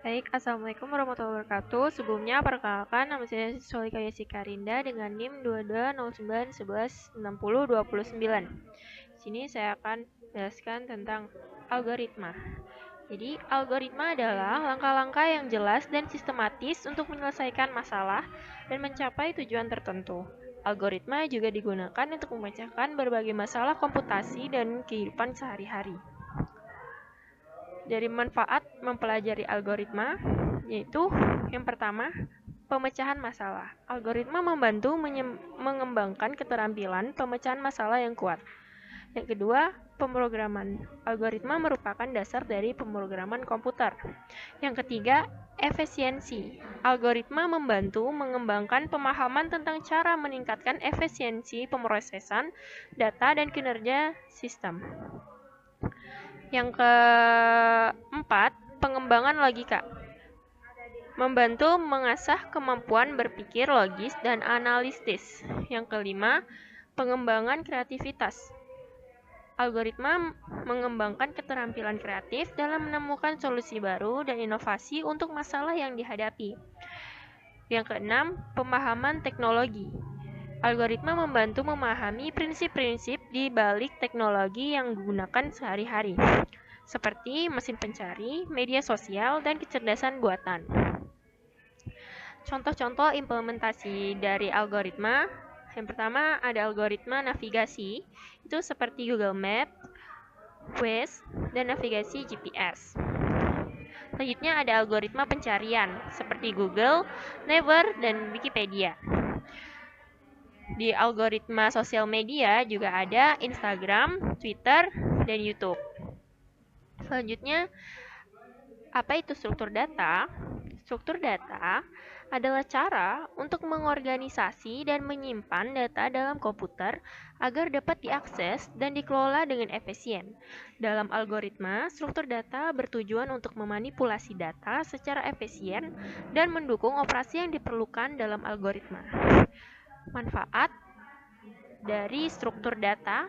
Baik, Assalamualaikum warahmatullahi wabarakatuh. Sebelumnya, perkenalkan nama saya Solika Yesika Rinda dengan NIM 2209116029. Di sini saya akan jelaskan tentang algoritma. Jadi, algoritma adalah langkah-langkah yang jelas dan sistematis untuk menyelesaikan masalah dan mencapai tujuan tertentu. Algoritma juga digunakan untuk memecahkan berbagai masalah komputasi dan kehidupan sehari-hari. Dari manfaat mempelajari algoritma, yaitu yang pertama, pemecahan masalah. Algoritma membantu mengembangkan keterampilan pemecahan masalah yang kuat. Yang kedua, pemrograman. Algoritma merupakan dasar dari pemrograman komputer. Yang ketiga, efisiensi. Algoritma membantu mengembangkan pemahaman tentang cara meningkatkan efisiensi pemrosesan data dan kinerja sistem. Yang keempat, pengembangan logika. Membantu mengasah kemampuan berpikir logis dan analitis. Yang kelima, pengembangan kreativitas. Algoritma mengembangkan keterampilan kreatif dalam menemukan solusi baru dan inovasi untuk masalah yang dihadapi. Yang keenam, pemahaman teknologi. Algoritma membantu memahami prinsip-prinsip di balik teknologi yang digunakan sehari-hari, seperti mesin pencari, media sosial, dan kecerdasan buatan. Contoh-contoh implementasi dari algoritma. Yang pertama ada algoritma navigasi, itu seperti Google Maps, Waze, dan navigasi GPS. Selanjutnya ada algoritma pencarian, seperti Google, Naver, dan Wikipedia. Di algoritma sosial media juga ada Instagram, Twitter, dan YouTube. Selanjutnya, apa itu struktur data? Struktur data adalah cara untuk mengorganisasi dan menyimpan data dalam komputer agar dapat diakses dan dikelola dengan efisien. Dalam algoritma, struktur data bertujuan untuk memanipulasi data secara efisien dan mendukung operasi yang diperlukan dalam algoritma. Manfaat dari struktur data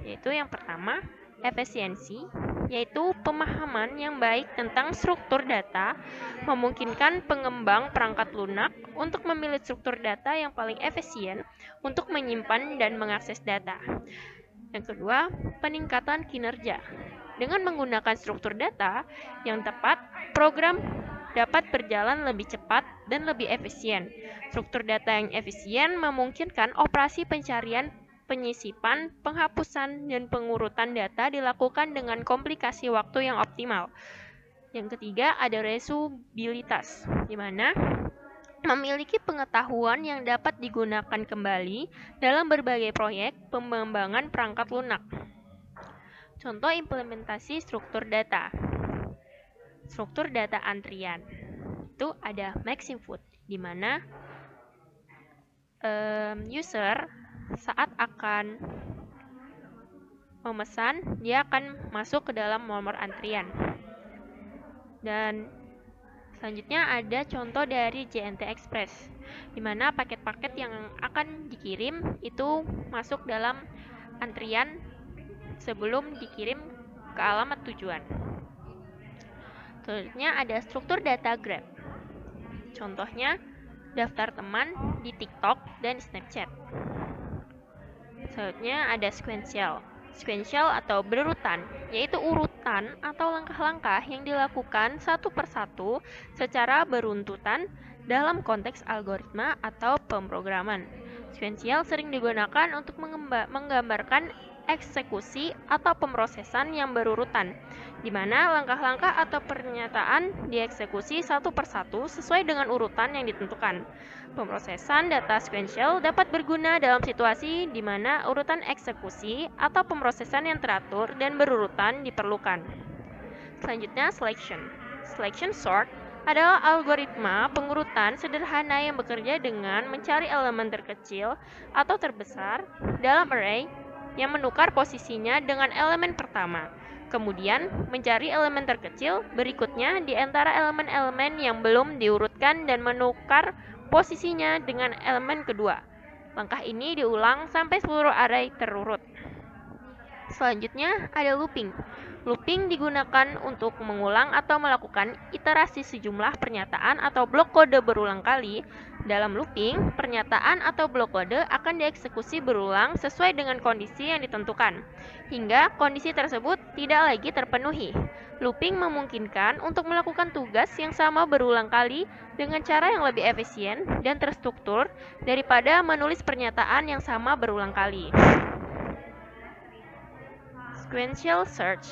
yaitu yang pertama, efisiensi, yaitu pemahaman yang baik tentang struktur data memungkinkan pengembang perangkat lunak untuk memilih struktur data yang paling efisien untuk menyimpan dan mengakses data. Yang kedua, peningkatan kinerja. Dengan menggunakan struktur data yang tepat, program dapat berjalan lebih cepat dan lebih efisien. Struktur data yang efisien memungkinkan operasi pencarian, penyisipan, penghapusan, dan pengurutan data dilakukan dengan komplikasi waktu yang optimal. Yang ketiga ada reusabilitas, di mana memiliki pengetahuan yang dapat digunakan kembali dalam berbagai proyek pengembangan perangkat lunak. Contoh implementasi struktur data. Struktur data antrian. Itu ada Maximfood, di mana user saat akan memesan, dia akan masuk ke dalam nomor antrian. Dan selanjutnya ada contoh dari JNT Express, di mana paket-paket yang akan dikirim itu masuk dalam antrian sebelum dikirim ke alamat tujuan. Selanjutnya ada struktur data Grab. Contohnya, daftar teman di TikTok dan Snapchat. Selanjutnya ada sequential. Sequential atau berurutan, yaitu urutan atau langkah-langkah yang dilakukan satu persatu secara beruntutan dalam konteks algoritma atau pemrograman. Sequential sering digunakan untuk menggambarkan eksekusi atau pemrosesan yang berurutan, di mana langkah-langkah atau pernyataan dieksekusi satu persatu sesuai dengan urutan yang ditentukan. Pemrosesan data sequential dapat berguna dalam situasi di mana urutan eksekusi atau pemrosesan yang teratur dan berurutan diperlukan. Selanjutnya, selection. Selection sort adalah algoritma pengurutan sederhana yang bekerja dengan mencari elemen terkecil atau terbesar dalam array yang menukar posisinya dengan elemen pertama. Kemudian, mencari elemen terkecil berikutnya di antara elemen-elemen yang belum diurutkan dan menukar posisinya dengan elemen kedua. Langkah ini diulang sampai seluruh array terurut. Selanjutnya ada looping. Looping digunakan untuk mengulang atau melakukan iterasi sejumlah pernyataan atau blok kode berulang kali. Dalam looping, pernyataan atau blok kode akan dieksekusi berulang sesuai dengan kondisi yang ditentukan, hingga kondisi tersebut tidak lagi terpenuhi. Looping memungkinkan untuk melakukan tugas yang sama berulang kali dengan cara yang lebih efisien dan terstruktur daripada menulis pernyataan yang sama berulang kali. Sequential search.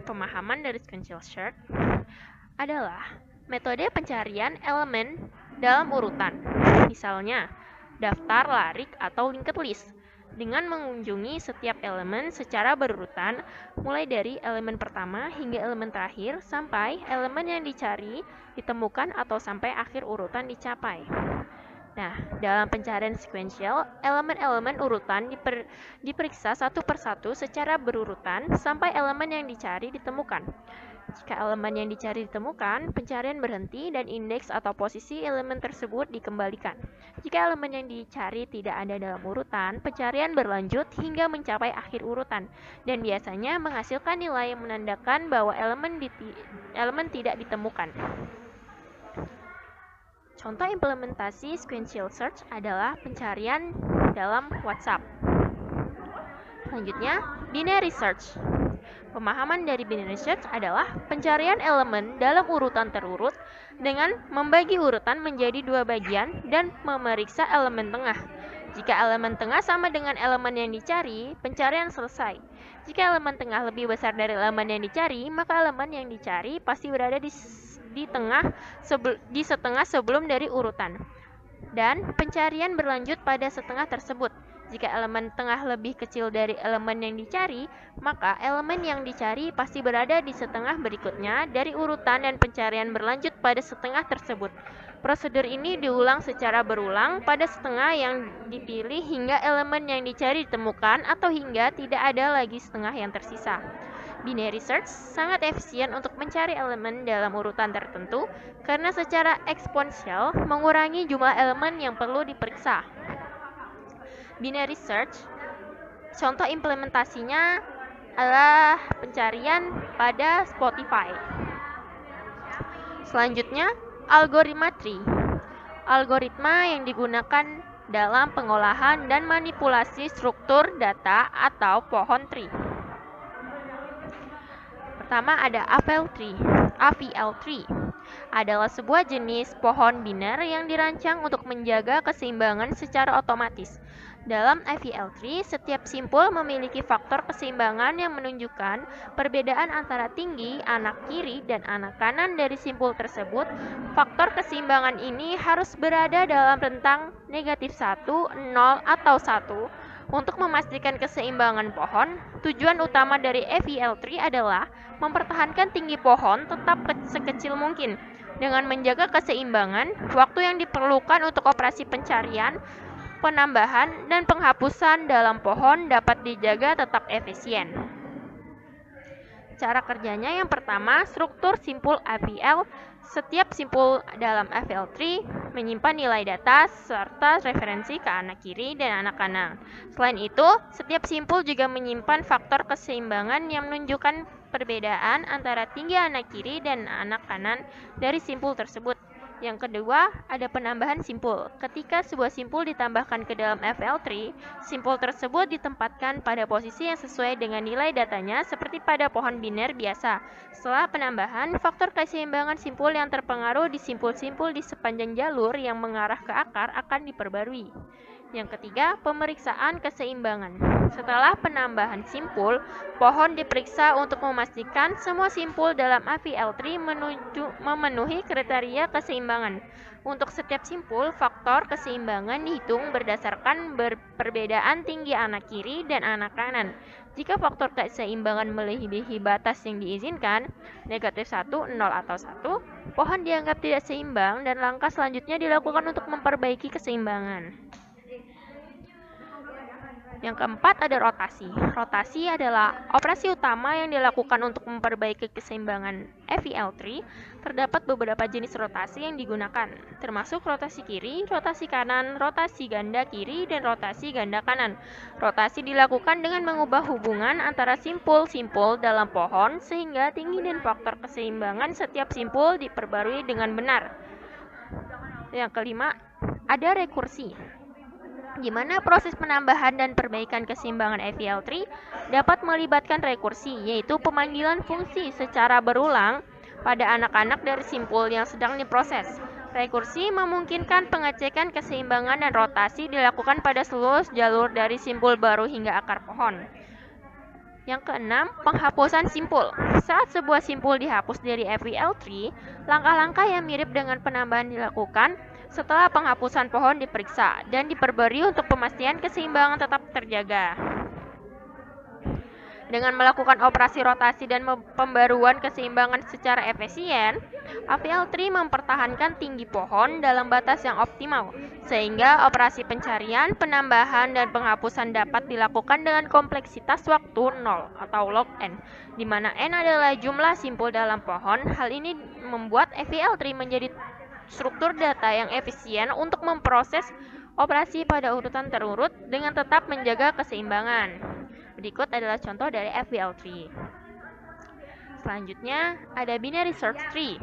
Pemahaman dari sequential search adalah metode pencarian elemen dalam urutan. Misalnya, daftar, larik, atau linked list. Dengan mengunjungi setiap elemen secara berurutan, mulai dari elemen pertama hingga elemen terakhir, sampai elemen yang dicari ditemukan atau sampai akhir urutan dicapai. Nah, dalam pencarian sequential, elemen-elemen urutan diperiksa satu persatu secara berurutan sampai elemen yang dicari ditemukan. Jika elemen yang dicari ditemukan, pencarian berhenti dan indeks atau posisi elemen tersebut dikembalikan. Jika elemen yang dicari tidak ada dalam urutan, pencarian berlanjut hingga mencapai akhir urutan, dan biasanya menghasilkan nilai yang menandakan bahwa elemen tidak ditemukan. Contoh implementasi sequential search adalah pencarian dalam WhatsApp. Selanjutnya, binary search. Pemahaman dari binary search adalah pencarian elemen dalam urutan terurut dengan membagi urutan menjadi dua bagian dan memeriksa elemen tengah. Jika elemen tengah sama dengan elemen yang dicari, pencarian selesai. Jika elemen tengah lebih besar dari elemen yang dicari, maka elemen yang dicari pasti berada di setengah sebelum dari urutan, dan pencarian berlanjut pada setengah tersebut. Jika elemen tengah lebih kecil dari elemen yang dicari, maka elemen yang dicari pasti berada di setengah berikutnya dari urutan dan pencarian berlanjut pada setengah tersebut. Prosedur ini diulang secara berulang pada setengah yang dipilih hingga elemen yang dicari ditemukan atau hingga tidak ada lagi setengah yang tersisa. Binary search sangat efisien untuk mencari elemen dalam urutan tertentu karena secara eksponensial mengurangi jumlah elemen yang perlu diperiksa. Binary search, contoh implementasinya adalah pencarian pada Spotify. Selanjutnya, algoritma tree. Algoritma yang digunakan dalam pengolahan dan manipulasi struktur data atau pohon tree. Pertama ada AVL tree. AVL tree adalah sebuah jenis pohon biner yang dirancang untuk menjaga keseimbangan secara otomatis. Dalam AVL tree, setiap simpul memiliki faktor keseimbangan yang menunjukkan perbedaan antara tinggi anak kiri dan anak kanan dari simpul tersebut. Faktor keseimbangan ini harus berada dalam rentang -1, 0, atau 1. Untuk memastikan keseimbangan pohon, tujuan utama dari AVL tree adalah mempertahankan tinggi pohon tetap sekecil mungkin. Dengan menjaga keseimbangan, waktu yang diperlukan untuk operasi pencarian, penambahan, dan penghapusan dalam pohon dapat dijaga tetap efisien. Cara kerjanya yang pertama, struktur simpul AVL. Setiap simpul dalam AVL tree menyimpan nilai data serta referensi ke anak kiri dan anak kanan. Selain itu, setiap simpul juga menyimpan faktor keseimbangan yang menunjukkan perbedaan antara tinggi anak kiri dan anak kanan dari simpul tersebut. Yang kedua, ada penambahan simpul. Ketika sebuah simpul ditambahkan ke dalam AVL tree, simpul tersebut ditempatkan pada posisi yang sesuai dengan nilai datanya seperti pada pohon biner biasa. Setelah penambahan, faktor keseimbangan simpul yang terpengaruh di simpul-simpul di sepanjang jalur yang mengarah ke akar akan diperbarui. Yang ketiga, pemeriksaan keseimbangan. Setelah penambahan simpul, pohon diperiksa untuk memastikan semua simpul dalam AVL tree memenuhi kriteria keseimbangan. Untuk setiap simpul, faktor keseimbangan dihitung berdasarkan perbedaan tinggi anak kiri dan anak kanan. Jika faktor keseimbangan melebihi batas yang diizinkan, -1, 0, atau 1, pohon dianggap tidak seimbang dan langkah selanjutnya dilakukan untuk memperbaiki keseimbangan. Yang keempat ada rotasi. Rotasi adalah operasi utama yang dilakukan untuk memperbaiki keseimbangan FeL3. Terdapat beberapa jenis rotasi yang digunakan, termasuk rotasi kiri, rotasi kanan, rotasi ganda kiri, dan rotasi ganda kanan. Rotasi dilakukan dengan mengubah hubungan antara simpul-simpul dalam pohon sehingga tinggi dan faktor keseimbangan setiap simpul diperbarui dengan benar. Yang kelima, ada rekursi, di mana proses penambahan dan perbaikan keseimbangan FeL3 dapat melibatkan rekursi, yaitu pemanggilan fungsi secara berulang pada anak-anak dari simpul yang sedang diproses. Rekursi memungkinkan pengecekan keseimbangan dan rotasi dilakukan pada seluruh jalur dari simpul baru hingga akar pohon. Yang keenam, penghapusan simpul. Saat sebuah simpul dihapus dari FeL3, langkah-langkah yang mirip dengan penambahan dilakukan setelah penghapusan pohon diperiksa dan diperbarui untuk memastikan keseimbangan tetap terjaga. Dengan melakukan operasi rotasi dan pembaruan keseimbangan secara efisien, FeL3 mempertahankan tinggi pohon dalam batas yang optimal, sehingga operasi pencarian, penambahan, dan penghapusan dapat dilakukan dengan kompleksitas waktu 0 atau log n, di mana n adalah jumlah simpul dalam pohon. Hal ini membuat FeL3 menjadi struktur data yang efisien untuk memproses operasi pada urutan terurut dengan tetap menjaga keseimbangan. Berikut adalah contoh dari FeL3. Selanjutnya ada binary search tree.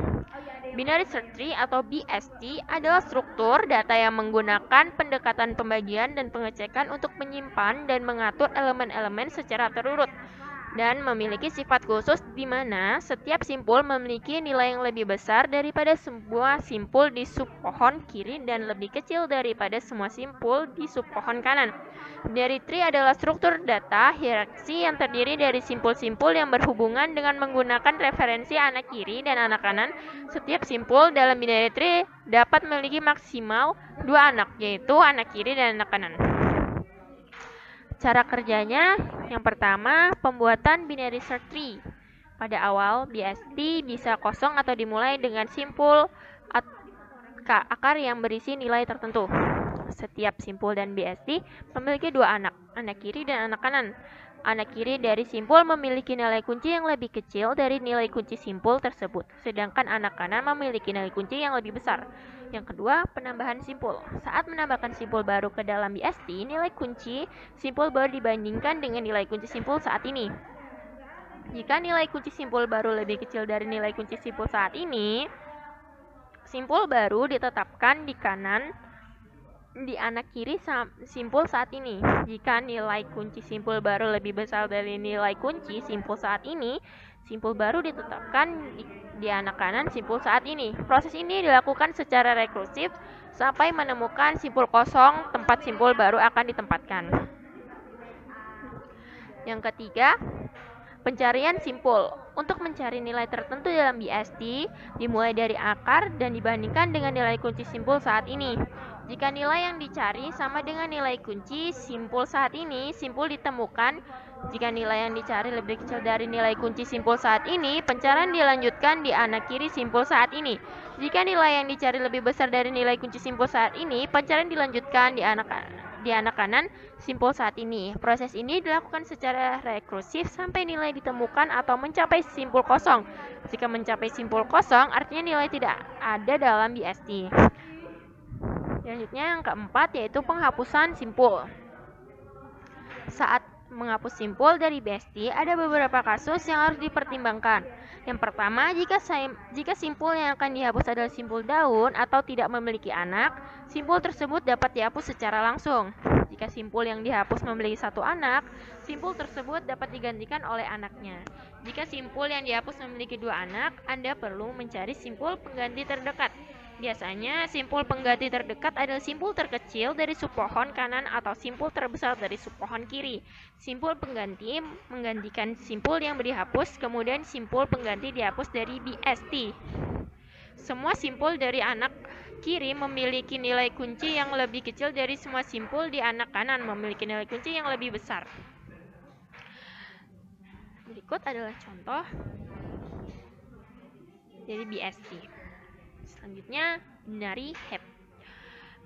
Binary search tree atau BST adalah struktur data yang menggunakan pendekatan pembagian dan pengecekan untuk menyimpan dan mengatur elemen-elemen secara terurut, dan memiliki sifat khusus di mana setiap simpul memiliki nilai yang lebih besar daripada semua simpul di subpohon kiri dan lebih kecil daripada semua simpul di subpohon kanan. Binary tree adalah struktur data hierarki yang terdiri dari simpul-simpul yang berhubungan dengan menggunakan referensi anak kiri dan anak kanan. Setiap simpul dalam binary tree dapat memiliki maksimal 2 anak, yaitu anak kiri dan anak kanan. Cara kerjanya, yang pertama, pembuatan binary search tree. Pada awal, BST bisa kosong atau dimulai dengan simpul akar yang berisi nilai tertentu. Setiap simpul dan BST memiliki 2 anak, anak kiri dan anak kanan. Anak kiri dari simpul memiliki nilai kunci yang lebih kecil dari nilai kunci simpul tersebut, sedangkan anak kanan memiliki nilai kunci yang lebih besar. Yang kedua, penambahan simpul. Saat menambahkan simpul baru ke dalam BST, nilai kunci simpul baru dibandingkan dengan nilai kunci simpul saat ini. Jika nilai kunci simpul baru lebih kecil dari nilai kunci simpul saat ini, simpul baru ditetapkan di kanan di anak kiri simpul saat ini. Jika nilai kunci simpul baru lebih besar dari nilai kunci simpul saat ini, simpul baru ditetapkan di anak kanan simpul saat ini. Proses ini dilakukan secara rekursif sampai menemukan simpul kosong, tempat simpul baru akan ditempatkan. Yang ketiga, pencarian simpul. Untuk mencari nilai tertentu dalam BST, dimulai dari akar dan dibandingkan dengan nilai kunci simpul saat ini. Jika nilai yang dicari sama dengan nilai kunci simpul saat ini, simpul ditemukan. Jika nilai yang dicari lebih kecil dari nilai kunci simpul saat ini, pencarian dilanjutkan di anak kiri simpul saat ini. Jika nilai yang dicari lebih besar dari nilai kunci simpul saat ini, pencarian dilanjutkan di anak kanan simpul saat ini. Proses ini dilakukan secara rekursif sampai nilai ditemukan atau mencapai simpul kosong. Jika mencapai simpul kosong, artinya nilai tidak ada dalam BST. Selanjutnya yang keempat yaitu penghapusan simpul. Saat menghapus simpul dari BST, ada beberapa kasus yang harus dipertimbangkan. Yang pertama, jika simpul yang akan dihapus adalah simpul daun atau tidak memiliki anak, simpul tersebut dapat dihapus secara langsung. Jika simpul yang dihapus memiliki 1 anak, simpul tersebut dapat digantikan oleh anaknya. Jika simpul yang dihapus memiliki 2 anak, Anda perlu mencari simpul pengganti terdekat. Biasanya, simpul pengganti terdekat adalah simpul terkecil dari subpohon kanan atau simpul terbesar dari subpohon kiri. Simpul pengganti menggantikan simpul yang dihapus, kemudian simpul pengganti dihapus dari BST. Semua simpul dari anak kiri memiliki nilai kunci yang lebih kecil dari semua simpul di anak kanan memiliki nilai kunci yang lebih besar. Berikut adalah contoh dari BST. Selanjutnya, binary heap.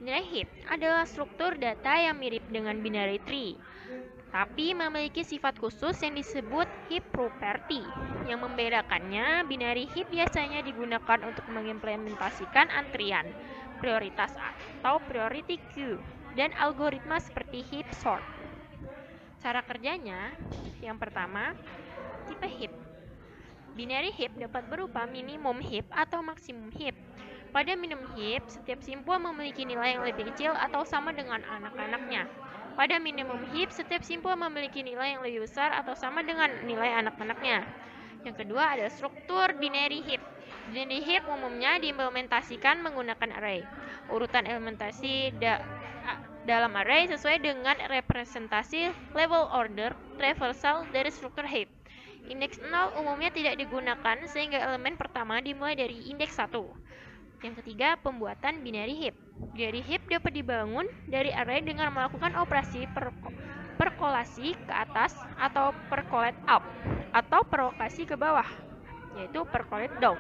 Binary heap adalah struktur data yang mirip dengan binary tree. tapi memiliki sifat khusus yang disebut heap property. Yang membedakannya, binary heap biasanya digunakan untuk mengimplementasikan antrian, prioritas atau priority queue, dan algoritma seperti heap sort. Cara kerjanya, yang pertama, tipe heap. Binary heap dapat berupa minimum heap atau maksimum heap. Pada minimum heap, setiap simpul memiliki nilai yang lebih kecil atau sama dengan anak-anaknya. Pada minimum heap, setiap simpul memiliki nilai yang lebih besar atau sama dengan nilai anak-anaknya. Yang kedua ada struktur binary heap. Binary heap umumnya diimplementasikan menggunakan array. Urutan elementasi dalam array sesuai dengan representasi level order traversal dari struktur heap. Indeks 0 umumnya tidak digunakan sehingga elemen pertama dimulai dari indeks 1. Yang ketiga, pembuatan binary heap. Binary heap dapat dibangun dari array dengan melakukan operasi perkolasi ke atas atau percolate up atau perkolasi ke bawah, yaitu percolate down.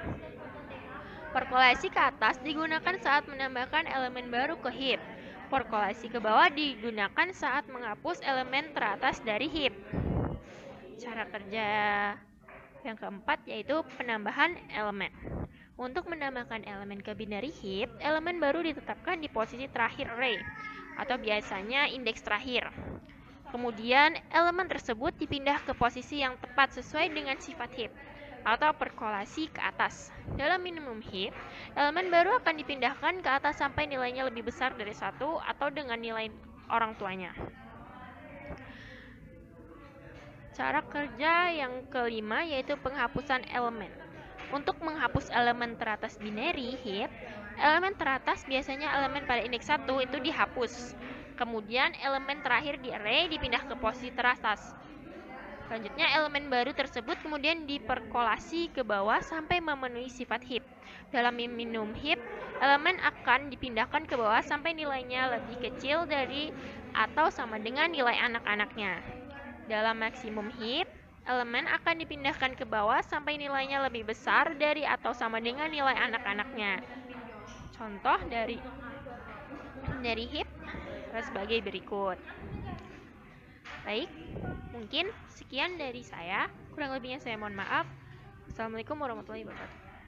Perkolasi ke atas digunakan saat menambahkan elemen baru ke heap. Perkolasi ke bawah digunakan saat menghapus elemen teratas dari heap. Cara kerja yang keempat yaitu penambahan elemen. Untuk menambahkan elemen ke binary heap, elemen baru ditetapkan di posisi terakhir array, atau biasanya indeks terakhir. Kemudian, elemen tersebut dipindah ke posisi yang tepat sesuai dengan sifat heap, atau perkolasi ke atas. Dalam minimum heap, elemen baru akan dipindahkan ke atas sampai nilainya lebih besar dari 1 atau dengan nilai orang tuanya. Cara kerja yang kelima yaitu penghapusan elemen. Untuk menghapus elemen teratas binary heap, elemen teratas biasanya elemen pada indeks 1 itu dihapus. Kemudian elemen terakhir di array dipindah ke posisi teratas. Selanjutnya elemen baru tersebut kemudian diperkolasi ke bawah sampai memenuhi sifat heap. Dalam minimum heap, elemen akan dipindahkan ke bawah sampai nilainya lebih kecil dari atau sama dengan nilai anak-anaknya. Dalam maksimum heap, elemen akan dipindahkan ke bawah sampai nilainya lebih besar dari atau sama dengan nilai anak-anaknya. Contoh dari heap sebagai berikut. Baik, mungkin sekian dari saya. Kurang lebihnya saya mohon maaf. Assalamualaikum warahmatullahi wabarakatuh.